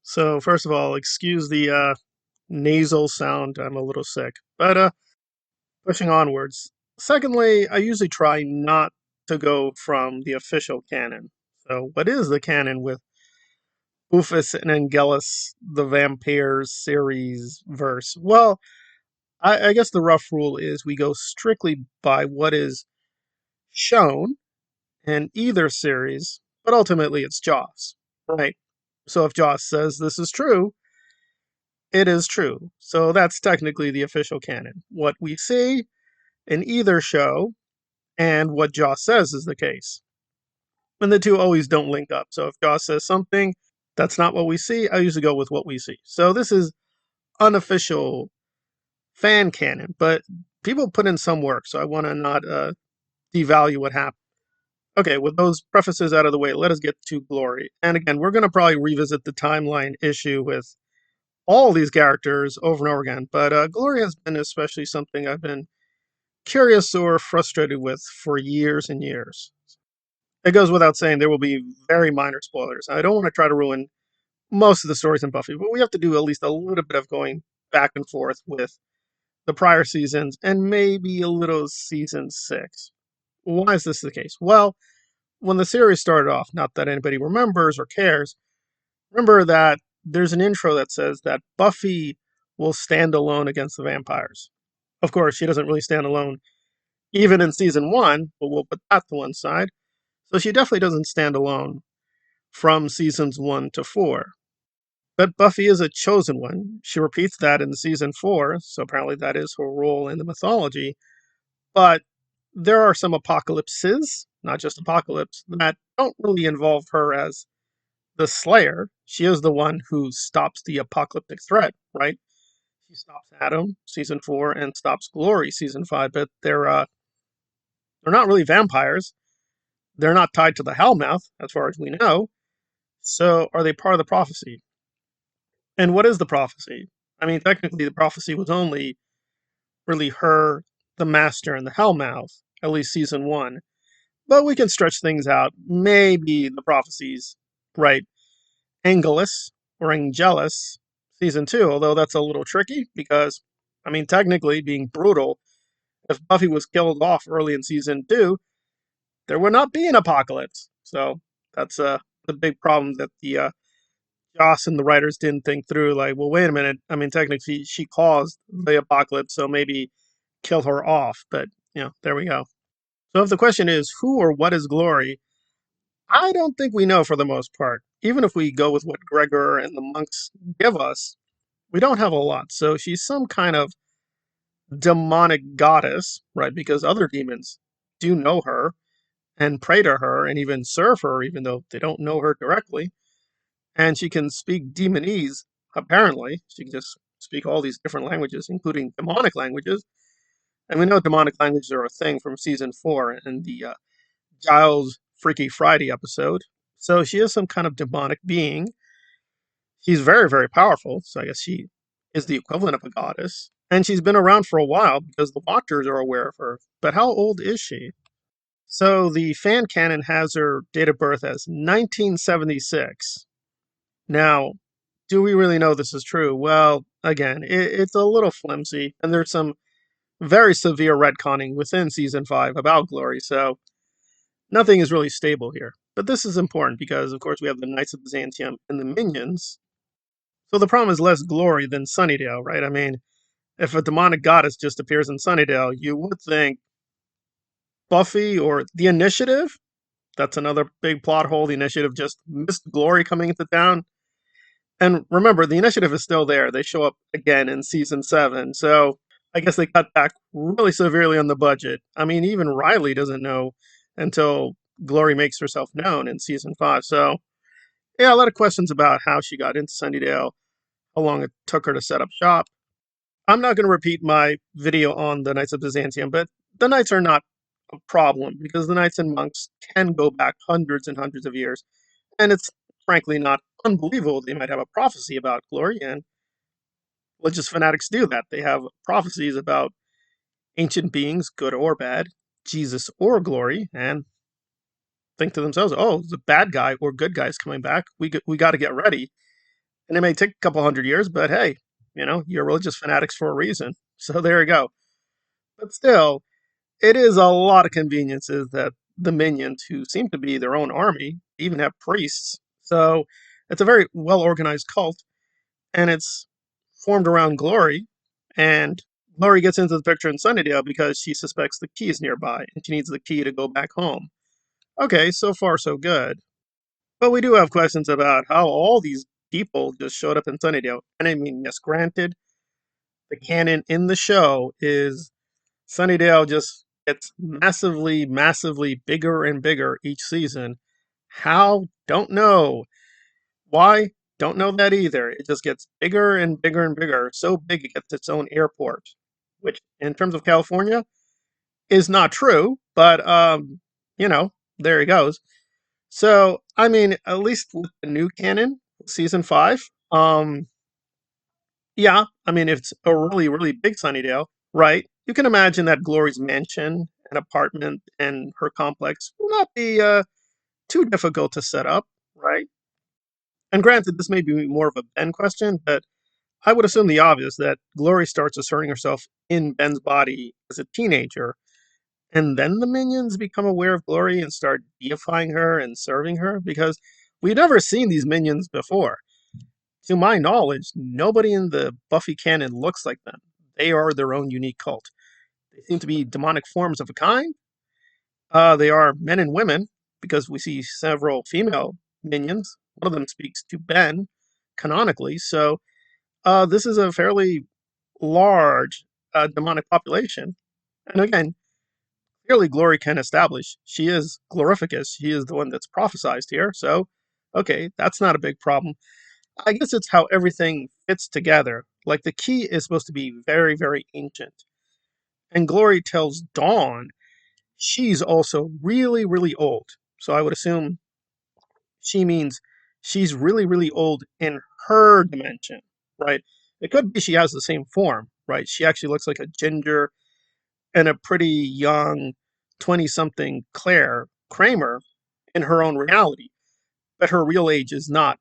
So first of all, excuse the nasal sound. I'm a little sick, but pushing onwards. Secondly, I usually try not to go from the official canon. So what is the canon with Bufus and Angelus, the vampires series verse? Well, I guess the rough rule is we go strictly by what is shown in either series, but ultimately it's Joss, right? So if Joss says this is true, it is true. So that's technically the official canon. What we see in either show and what Joss says is the case. And the two always don't link up. So if Joss says something that's not what we see, I usually go with what we see. So this is unofficial fan canon, but people put in some work, so I want to not devalue what happened. Okay, with those prefaces out of the way, let us get to Glory. And again, we're going to probably revisit the timeline issue with all these characters over and over again, but Glory has been especially something I've been curious or frustrated with for years and years. It goes without saying there will be very minor spoilers. I don't want to try to ruin most of the stories in Buffy, but we have to do at least a little bit of going back and forth with the prior seasons and maybe a little season 6. Why is this the case? Well, when the series started off, not that anybody remembers or cares, remember that there's an intro that says that Buffy will stand alone against the vampires. Of course, she doesn't really stand alone even in season 1, but we'll put that to one side. So she definitely doesn't stand alone from seasons 1 to 4. But Buffy is a chosen one. She repeats that in season 4, so apparently that is her role in the mythology. But there are some apocalypses, not just apocalypse, that don't really involve her as the Slayer. She is the one who stops the apocalyptic threat, right? She stops Adam, season 4, and stops Glory, season 5, but they're not really vampires. They're not tied to the Hellmouth, as far as we know. So are they part of the prophecy? And what is the prophecy? I mean, technically, the prophecy was only really her, the Master, and the Hellmouth, at least season 1. But we can stretch things out. Maybe the prophecies, right? Angelus or Angelus, season 2, although that's a little tricky because, I mean, technically, being brutal, if Buffy was killed off early in season 2, there would not be an apocalypse. So that's the big problem that the Joss and the writers didn't think through. Like, well, wait a minute. I mean, technically, she caused the apocalypse, so maybe kill her off. But there we go. So if the question is who or what is Glory, I don't think we know for the most part. Even if we go with what Gregor and the monks give us, we don't have a lot. So she's some kind of demonic goddess, right? Because other demons do know her and pray to her and even serve her, even though they don't know her directly. And she can speak demonese, apparently. She can just speak all these different languages, including demonic languages. And we know demonic languages are a thing from season 4 and the Giles Freaky Friday episode. So she is some kind of demonic being. She's very, very powerful. So I guess she is the equivalent of a goddess. And she's been around for a while because the Watchers are aware of her. But how old is she? So the fan canon has her date of birth as 1976. Now, do we really know this is true? Well, again, it's a little flimsy, and there's some very severe retconning within season 5 about Glory, so nothing is really stable here. But this is important because, of course, we have the Knights of Byzantium and the Minions. So the problem is less Glory than Sunnydale, right? I mean, if a demonic goddess just appears in Sunnydale, you would think Buffy or the Initiative. That's another big plot hole. The Initiative just missed Glory coming into town. And remember, the Initiative is still there. They show up again in season 7. So I guess they cut back really severely on the budget. I mean, even Riley doesn't know until Glory makes herself known in season 5. So, yeah, a lot of questions about how she got into Sunnydale, how long it took her to set up shop. I'm not going to repeat my video on the Knights of Byzantium, but the Knights are not a problem because the Knights and Monks can go back hundreds and hundreds of years. And it's frankly not unbelievable they might have a prophecy about Glory, and religious fanatics do that. They have prophecies about ancient beings, good or bad, Jesus or Glory, and think to themselves, "Oh, the bad guy or good guy is coming back. We got to get ready." And it may take a couple hundred years, but hey, you're religious fanatics for a reason. So there you go. But still, it is a lot of conveniences that the minions, who seem to be their own army, even have priests. So it's a very well organized cult, and it's formed around Glory. And Glory gets into the picture in Sunnydale because she suspects the key is nearby and she needs the key to go back home. Okay, so far so good. But we do have questions about how all these people just showed up in Sunnydale. And I mean, yes, granted, the canon in the show is Sunnydale just gets massively, massively bigger and bigger each season. How? Don't know. Why? Don't know that either. It just gets bigger and bigger and bigger. So big it gets its own airport, which, in terms of California, is not true. But you know, there he goes. So, I mean, at least with the new canon, season five, yeah, I mean, if it's a really, really big Sunnydale, right? You can imagine that Glory's mansion, an apartment, and her complex will not be too difficult to set up, right? And granted, this may be more of a Ben question, but I would assume the obvious that Glory starts asserting herself in Ben's body as a teenager, and then the minions become aware of Glory and start deifying her and serving her, because we've never seen these minions before. To my knowledge, nobody in the Buffy canon looks like them. They are their own unique cult. They seem to be demonic forms of a kind. They are men and women, because we see several female minions. One of them speaks to Ben, canonically. So this is a fairly large demonic population. And again, clearly Glory can establish she is Glorificus. She is the one that's prophesized here. So, okay, that's not a big problem. I guess it's how everything fits together. Like the key is supposed to be very, very ancient. And Glory tells Dawn she's also really, really old. So I would assume she means she's really, really old in her dimension, right? It could be she has the same form, right? She actually looks like a ginger and a pretty young 20 something Claire Kramer in her own reality. But her real age is not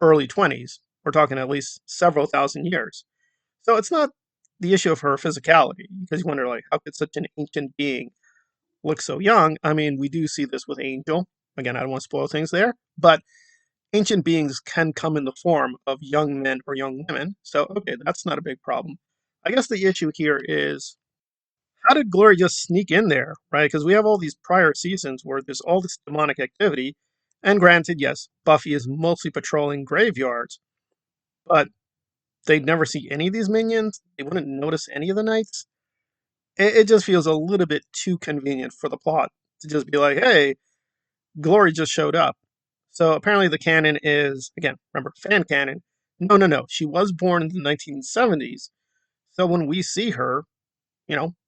early 20s. We're talking at least several thousand years. So it's not the issue of her physicality, because you wonder, like, how could such an ancient being look so young? I mean, we do see this with Angel. Again, I don't want to spoil things there, but ancient beings can come in the form of young men or young women. So, okay, that's not a big problem. I guess the issue here is, how did Glory just sneak in there, right? Because we have all these prior seasons where there's all this demonic activity. And granted, yes, Buffy is mostly patrolling graveyards, but they'd never see any of these minions. They wouldn't notice any of the knights. It just feels a little bit too convenient for the plot to just be like, hey, Glory just showed up. So apparently the canon is, again, remember, fan canon. No, no, no. She was born in the 1970s. So when we see her,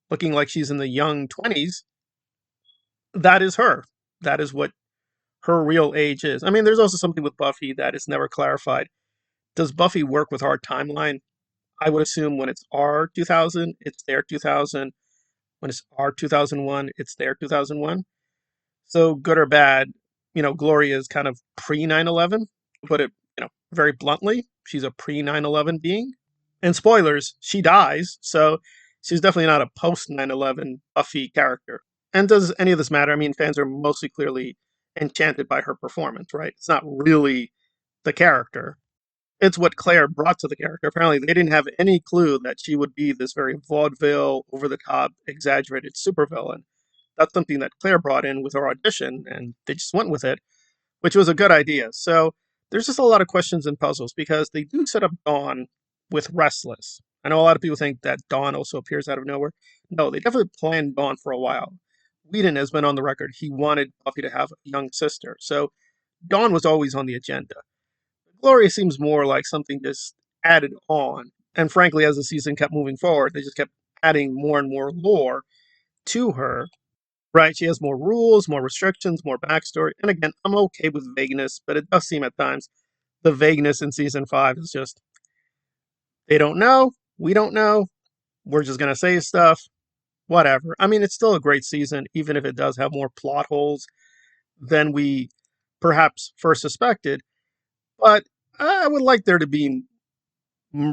looking like she's in the young 20s, that is her. That is what her real age is. I mean, there's also something with Buffy that is never clarified. Does Buffy work with our timeline? I would assume when it's our 2000, it's their 2000. When it's our 2001, it's their 2001. So good or bad, Glory is kind of pre 9/11. Put it, very bluntly, she's a pre 9/11 being. And spoilers, she dies, so she's definitely not a post 9/11 Buffy character. And does any of this matter? I mean, fans are mostly clearly enchanted by her performance, right? It's not really the character. It's what Claire brought to the character. Apparently, they didn't have any clue that she would be this very vaudeville, over the top, exaggerated supervillain. That's something that Claire brought in with her audition, and they just went with it, which was a good idea. So there's just a lot of questions and puzzles, because they do set up Dawn with Restless. I know a lot of people think that Dawn also appears out of nowhere. No, they definitely planned Dawn for a while. Whedon has been on the record. He wanted Buffy to have a young sister. So Dawn was always on the agenda. Gloria seems more like something just added on. And frankly, as the season kept moving forward, they just kept adding more and more lore to her. Right? She has more rules, more restrictions, more backstory. And again, I'm okay with vagueness, but it does seem at times the vagueness in season five is just, they don't know, we don't know, we're just gonna say stuff, whatever. I mean, it's still a great season, even if it does have more plot holes than we perhaps first suspected. But I would like there to be,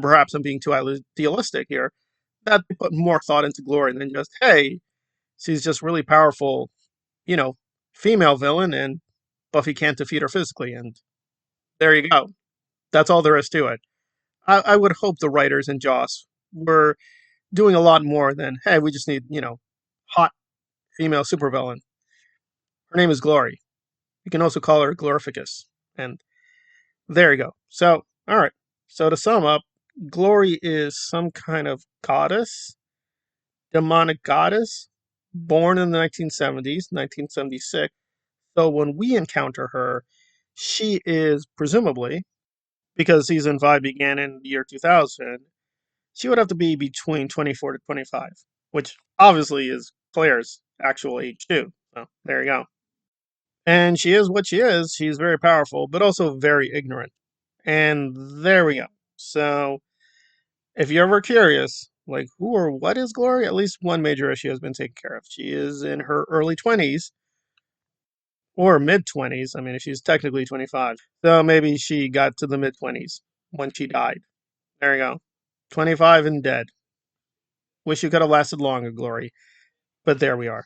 perhaps I'm being too idealistic here, that they put more thought into Glory than just, hey, she's just really powerful, you know, female villain, and Buffy can't defeat her physically, and there you go. That's all there is to it. I would hope the writers and Joss were doing a lot more than, hey, we just need, hot female supervillain. Her name is Glory. You can also call her Glorificus. And there you go. So, all right. So to sum up, Glory is some kind of goddess, demonic goddess, born in the 1970s, 1976. So when we encounter her, she is presumably, because season 5 began in the year 2000, she would have to be between 24 to 25, which obviously is Claire's actual age too. So there you go. And she is what she is. She's very powerful, but also very ignorant. And there we go. So if you're ever curious, like who or what is Glory, at least one major issue has been taken care of. She is in her early 20s or mid 20s. I mean, she's technically 25. So maybe she got to the mid 20s when she died. There you go. 25 and dead. Wish you could have lasted longer, Glory. But there we are.